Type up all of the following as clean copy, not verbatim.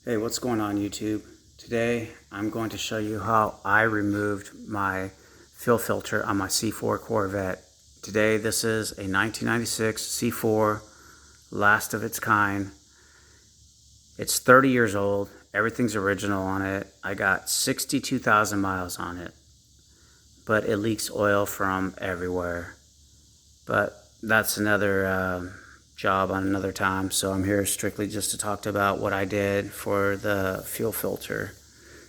Hey, what's going on YouTube? Today I'm going to show you how I removed my fuel filter on my C4 Corvette. Today this is a 1996 C4, last of its kind. It's 30 years old, everything's original on it. I got 62,000 miles on it, but it leaks oil from everywhere. But that's another job on another time, so I'm here strictly just to talk about what I did for the fuel filter.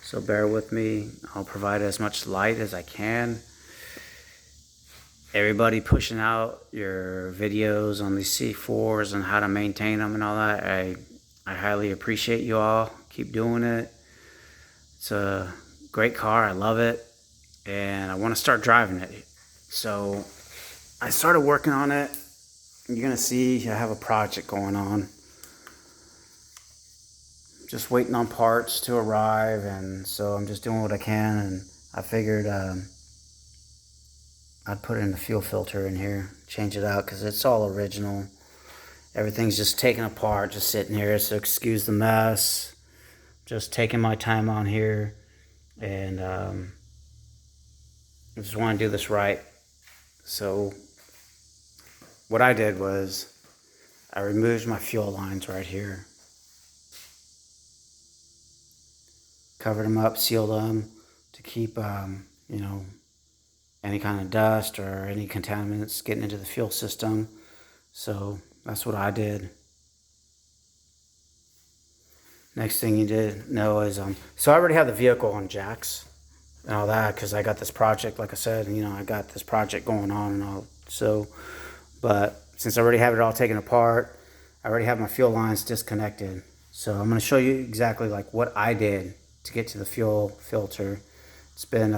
So bear with me, I'll provide as much light as I can. Everybody pushing out your videos on these C4s and how to maintain them and all that, I highly appreciate you all. Keep doing it. It's a great car, I love it, and I want to start driving it. So I started working on it. You're gonna see I have a project going on. Just waiting on parts to arrive, and so I'm just doing what I can, and I figured I'd put in the fuel filter in here, change it out, because it's all original. Everything's just taken apart, just sitting here, so excuse the mess. Just taking my time on here, and I just want to do this right. So what I did was I removed my fuel lines right here. Covered them up, sealed them to keep, any kind of dust or any contaminants getting into the fuel system. So that's what I did. Next thing you did know is, so I already have the vehicle on jacks and all that, because I got this project, like I said, I got this project going on and all. So, but since I already have it all taken apart, I already have my fuel lines disconnected. So I'm going to show you exactly like what I did to get to the fuel filter. It's been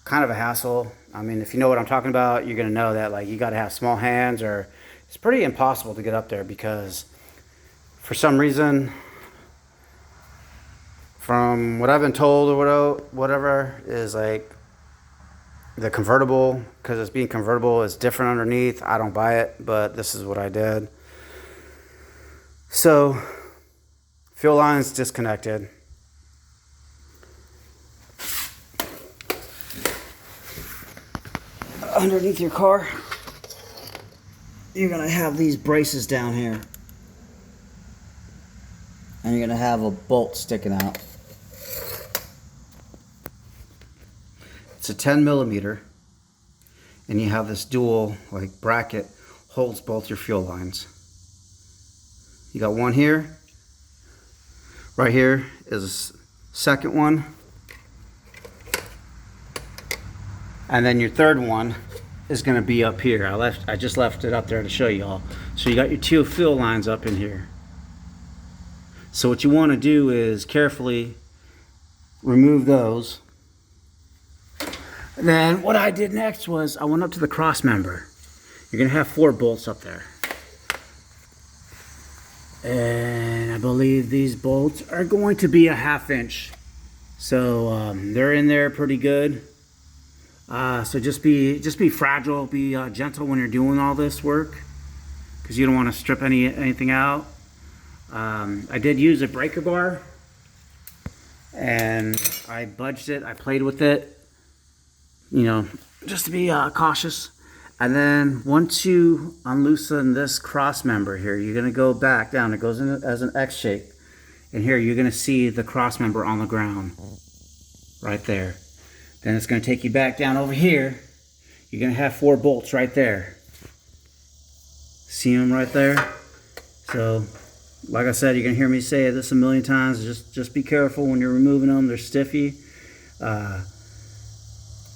kind of a hassle. I mean, if you know what I'm talking about, you're going to know that like you got to have small hands, or it's pretty impossible to get up there, because for some reason, from what I've been told or whatever, is like the convertible, because it's being convertible, is different underneath. I don't buy it, but this is what I did. So fuel lines disconnected. Underneath your car, you're gonna have these braces down here, and you're gonna have a bolt sticking out. It's a 10 millimeter, and you have this dual like bracket, holds both your fuel lines. You got one here, right here is a second one, and then your third one is going to be up here. I just left it up there to show you all. So you got your two fuel lines up in here. So what you want to do is carefully remove those. And then what I did next was I went up to the cross member. You're going to have 4 bolts up there. And I believe these bolts are going to be a 1/2 inch. So they're in there pretty good. So just be fragile, be gentle when you're doing all this work, because you don't want to strip anything out. I did use a breaker bar, and I budged it, I played with it, just to be cautious. And then once you unloosen this cross member here, you're going to go back down. It goes in as an X shape, and here you're going to see the cross member on the ground right there. Then it's going to take you back down over here. You're going to have 4 bolts right there. See them right there? So, like I said, you're going to hear me say this a million times. Just be careful when you're removing them. They're stiffy.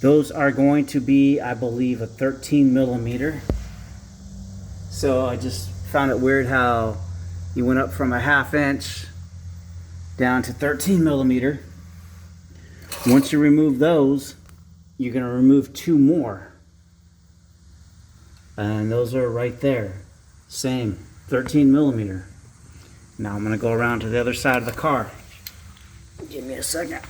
Those are going to be, I believe, a 13 millimeter. So I just found it weird how you went up from a 1/2 inch down to 13 millimeter. Once you remove those, you're going to remove 2 more. And those are right there. Same, 13 millimeter. Now I'm going to go around to the other side of the car. Give me a second.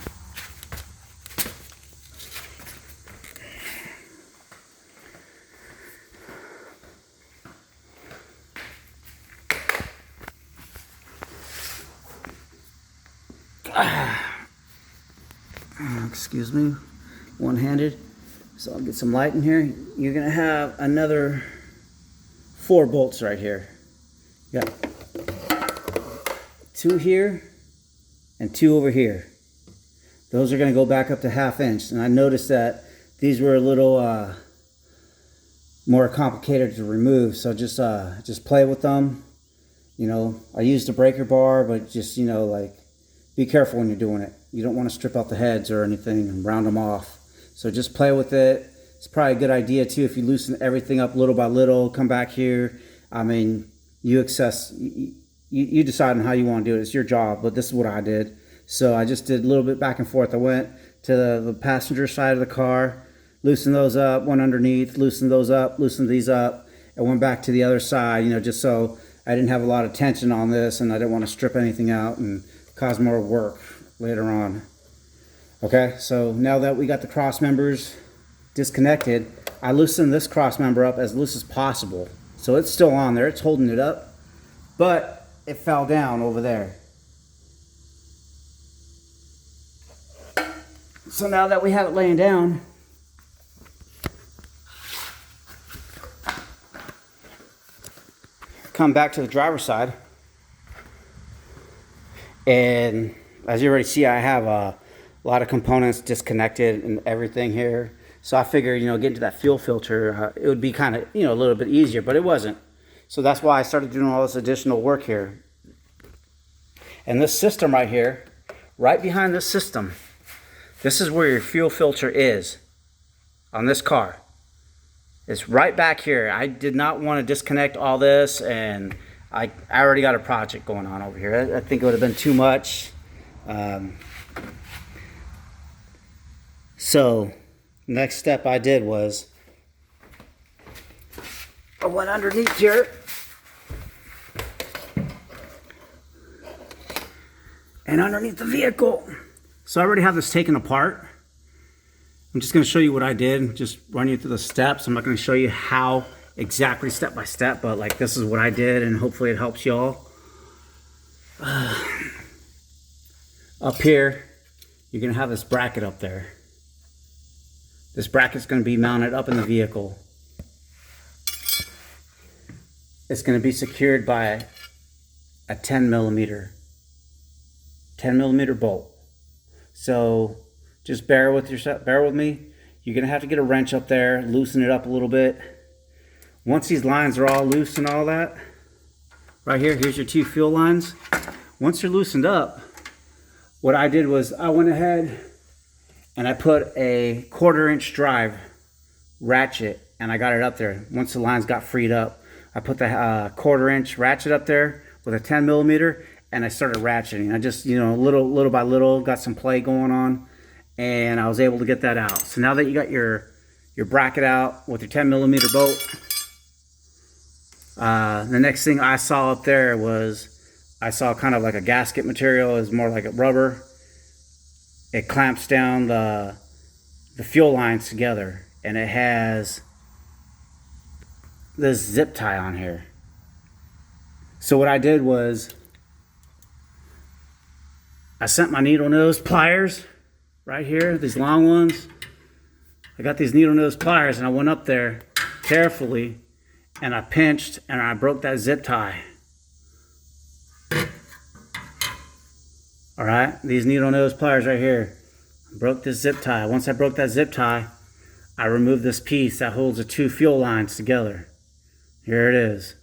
Excuse me, one-handed. So I'll get some light in here. You're gonna have another 4 bolts right here. You got 2 here and 2 over here. Those are gonna go back up to 1/2 inch. And I noticed that these were a little more complicated to remove. So just play with them. You know, I used a breaker bar, but just, you know, like, be careful when you're doing it. You don't want to strip out the heads or anything and round them off. So just play with it. It's probably a good idea too if you loosen everything up little by little. Come back here. I mean, you decide on how you want to do it. It's your job, but this is what I did. So I just did a little bit back and forth. I went to the passenger side of the car, loosened those up, went underneath, loosened those up, loosened these up, and went back to the other side, you know, just so I didn't have a lot of tension on this and I didn't want to strip anything out and cause more work later on. Okay, so now that we got the cross members disconnected, I loosened this cross member up as loose as possible. So it's still on there, it's holding it up, but it fell down over there. So now that we have it laying down, come back to the driver's side, and as you already see, I have a lot of components disconnected and everything here. So I figured, you know, getting to that fuel filter, it would be kind of, you know, a little bit easier, but it wasn't. So that's why I started doing all this additional work here. And this system right here, right behind this system, this is where your fuel filter is on this car. It's right back here. I did not want to disconnect all this, and I already got a project going on over here. I think it would have been too much. So next step I did was I went underneath here and underneath the vehicle. So I already have this taken apart. I'm just going to show you what I did, just run you through the steps. I'm not going to show you how exactly step by step, but like this is what I did, and hopefully it helps y'all. Up here, you're going to have this bracket up there. This bracket's going to be mounted up in the vehicle. It's going to be secured by a 10 millimeter bolt. So just bear with me. You're going to have to get a wrench up there, loosen it up a little bit. Once these lines are all loose and all that, right here, here's your 2 fuel lines. Once they're loosened up, what I did was I went ahead and I put a 1/4 inch drive ratchet, and I got it up there. Once the lines got freed up, I put the 1/4 inch ratchet up there with a 10 millimeter, and I started ratcheting. I just, you know, little by little, got some play going on, and I was able to get that out. So now that you got your bracket out with your 10 millimeter bolt, the next thing I saw up there was, I saw kind of like a gasket material. It's more like a rubber. It clamps down the fuel lines together, and it has this zip tie on here. So what I did was I sent my needle nose pliers right here, these long ones. I got these needle nose pliers, and I went up there carefully and I pinched and I broke that zip tie. All right, these needle nose pliers right here, broke this zip tie. Once I broke that zip tie, I removed this piece that holds the 2 fuel lines together. Here it is.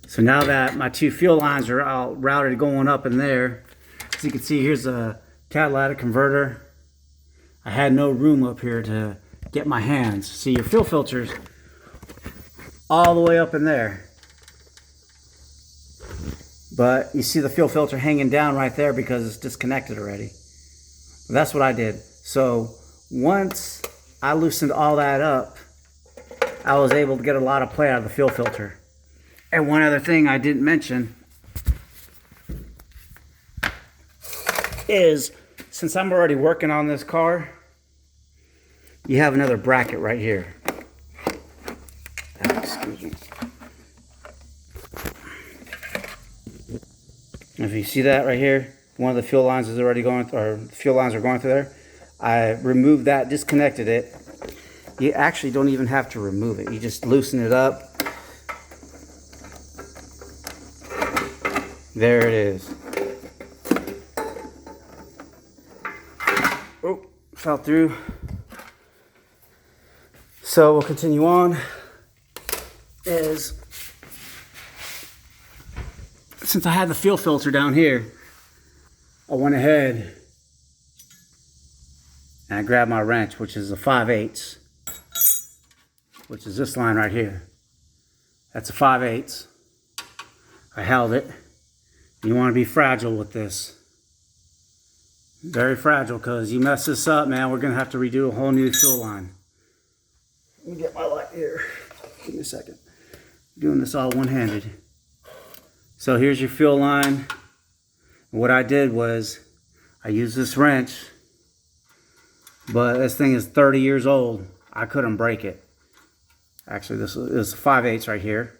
So now that my 2 fuel lines are all routed going up in there, as you can see, here's a catalytic converter. I had no room up here to get my hands. See, your fuel filter's all the way up in there. But you see the fuel filter hanging down right there because it's disconnected already. But that's what I did. So once I loosened all that up, I was able to get a lot of play out of the fuel filter. And one other thing I didn't mention is, since I'm already working on this car, you have another bracket right here. Excuse me. If you see that right here, one of the fuel lines is already going, or fuel lines are going through there. I removed that, disconnected it. You actually don't even have to remove it. You just loosen it up. There it is. Oh, fell through. So we'll continue on. Since I had the fuel filter down here, I went ahead and I grabbed my wrench, which is a 5/8, which is this line right here. That's a 5/8. I held it. You want to be fragile with this. Very fragile, because you mess this up, man, we're going to have to redo a whole new fuel line. Let me get my light here. Give me a second. I'm doing this all one-handed. So here's your fuel line. And what I did was I used this wrench, but this thing is 30 years old. I couldn't break it. Actually, this is 5/8 right here.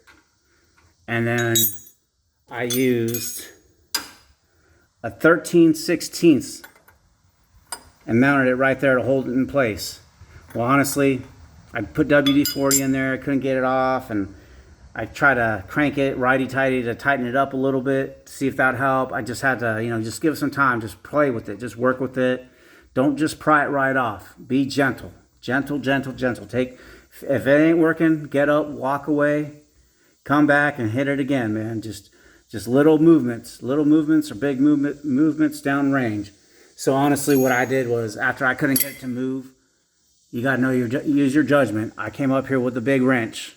And then I used a 13/16 and mounted it right there to hold it in place. Well, honestly, I put WD-40 in there, I couldn't get it off, and I tried to crank it righty-tighty to tighten it up a little bit to see if that helped. I just had to, just give it some time, just play with it, just work with it. Don't just pry it right off. Be gentle. Gentle, gentle, gentle. If it ain't working, get up, walk away, come back and hit it again, man. Just little movements or big movements downrange. So honestly, what I did was, after I couldn't get it to move, you got to use your judgment. I came up here with the big wrench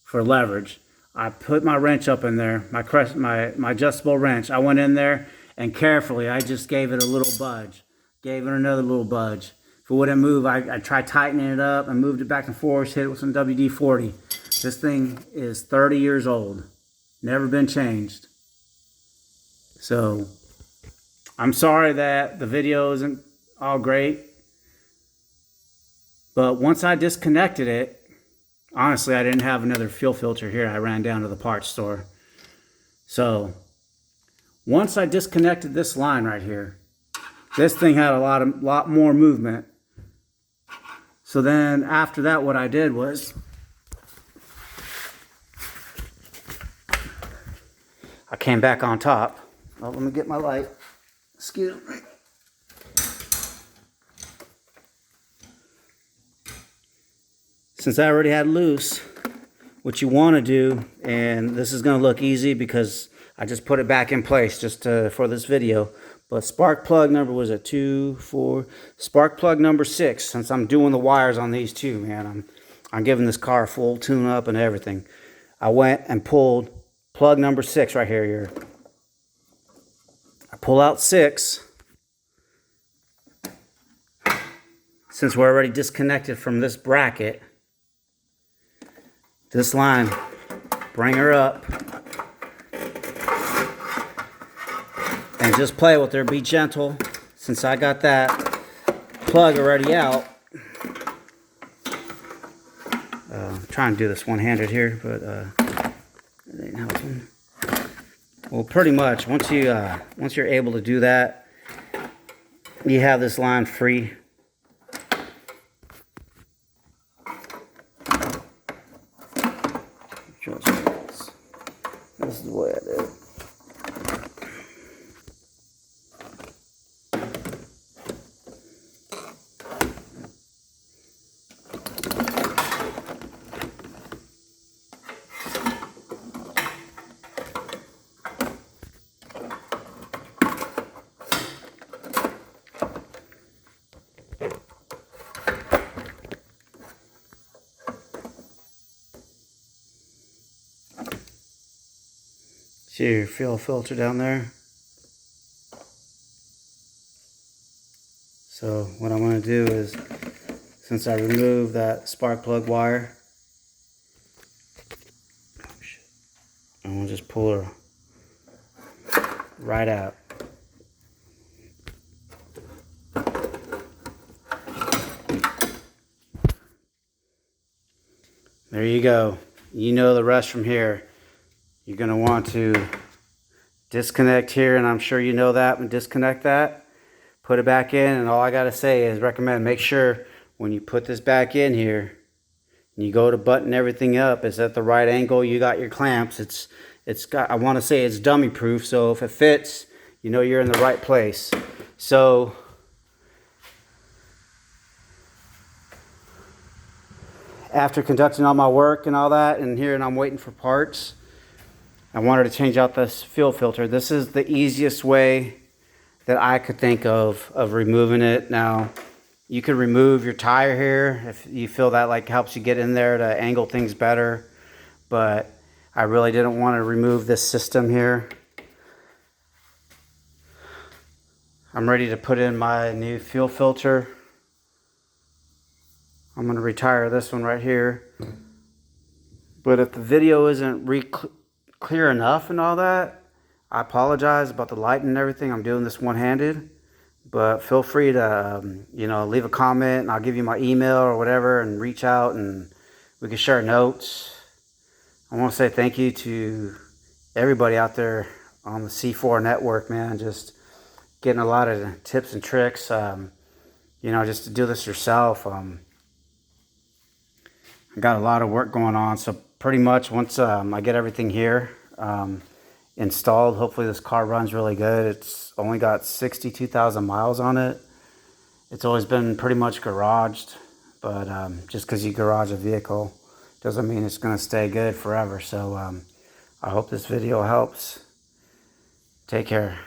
for leverage. I put my wrench up in there, my adjustable wrench. I went in there and carefully, I just gave it a little budge. Gave it another little budge. If it wouldn't move, I tried tightening it up and moved it back and forth, hit it with some WD-40. This thing is 30 years old. Never been changed. So, I'm sorry that the video isn't all great. But once I disconnected it, honestly, I didn't have another fuel filter here. I ran down to the parts store. So, once I disconnected this line right here, this thing had a lot more movement. So then after that, what I did was I came back on top. Oh, let me get my light. Excuse me. Since I already had loose, what you want to do, and this is going to look easy because I just put it back in place just for this video, but spark plug number was at 2, 4, spark plug number 6, since I'm doing the wires on these two, man, I'm giving this car a full tune up and everything. I went and pulled plug number 6 right here. I pull out 6. Since we're already disconnected from this bracket, this line, bring her up and just play with her. Be gentle. Since I got that plug already out, I'm trying to do this one-handed here, but it ain't helping. Well, pretty much once you're able to do that, you have this line free. This is the way I did it. See your fuel filter down there. So what I'm going to do is, since I removed that spark plug wire, I'm going to just pull her right out. There you go. You know the rest from here. You're going to want to disconnect here, and I'm sure you know that, and disconnect that, put it back in, and all I gotta say is recommend make sure when you put this back in here and you go to button everything up, it's at the right angle. You got your clamps. It's got, I want to say it's dummy proof, so if it fits, you know you're in the right place. So after conducting all my work and all that, and here, and I'm waiting for parts, I wanted to change out this fuel filter. This is the easiest way that I could think of removing it. Now, you could remove your tire here if you feel that like helps you get in there to angle things better, but I really didn't want to remove this system here. I'm ready to put in my new fuel filter. I'm going to retire this one right here. But if the video isn't clear enough and all that, I apologize about the light and everything. I'm doing this one-handed. But feel free to, leave a comment, and I'll give you my email or whatever, and reach out and we can share notes. I want to say thank you to everybody out there on the C4 network, man. Just getting a lot of tips and tricks, just to do this yourself. I got a lot of work going on, so pretty much once I get everything here installed, hopefully this car runs really good. It's only got 62,000 miles on it. It's always been pretty much garaged, but just because you garage a vehicle doesn't mean it's going to stay good forever. So I hope this video helps. Take care.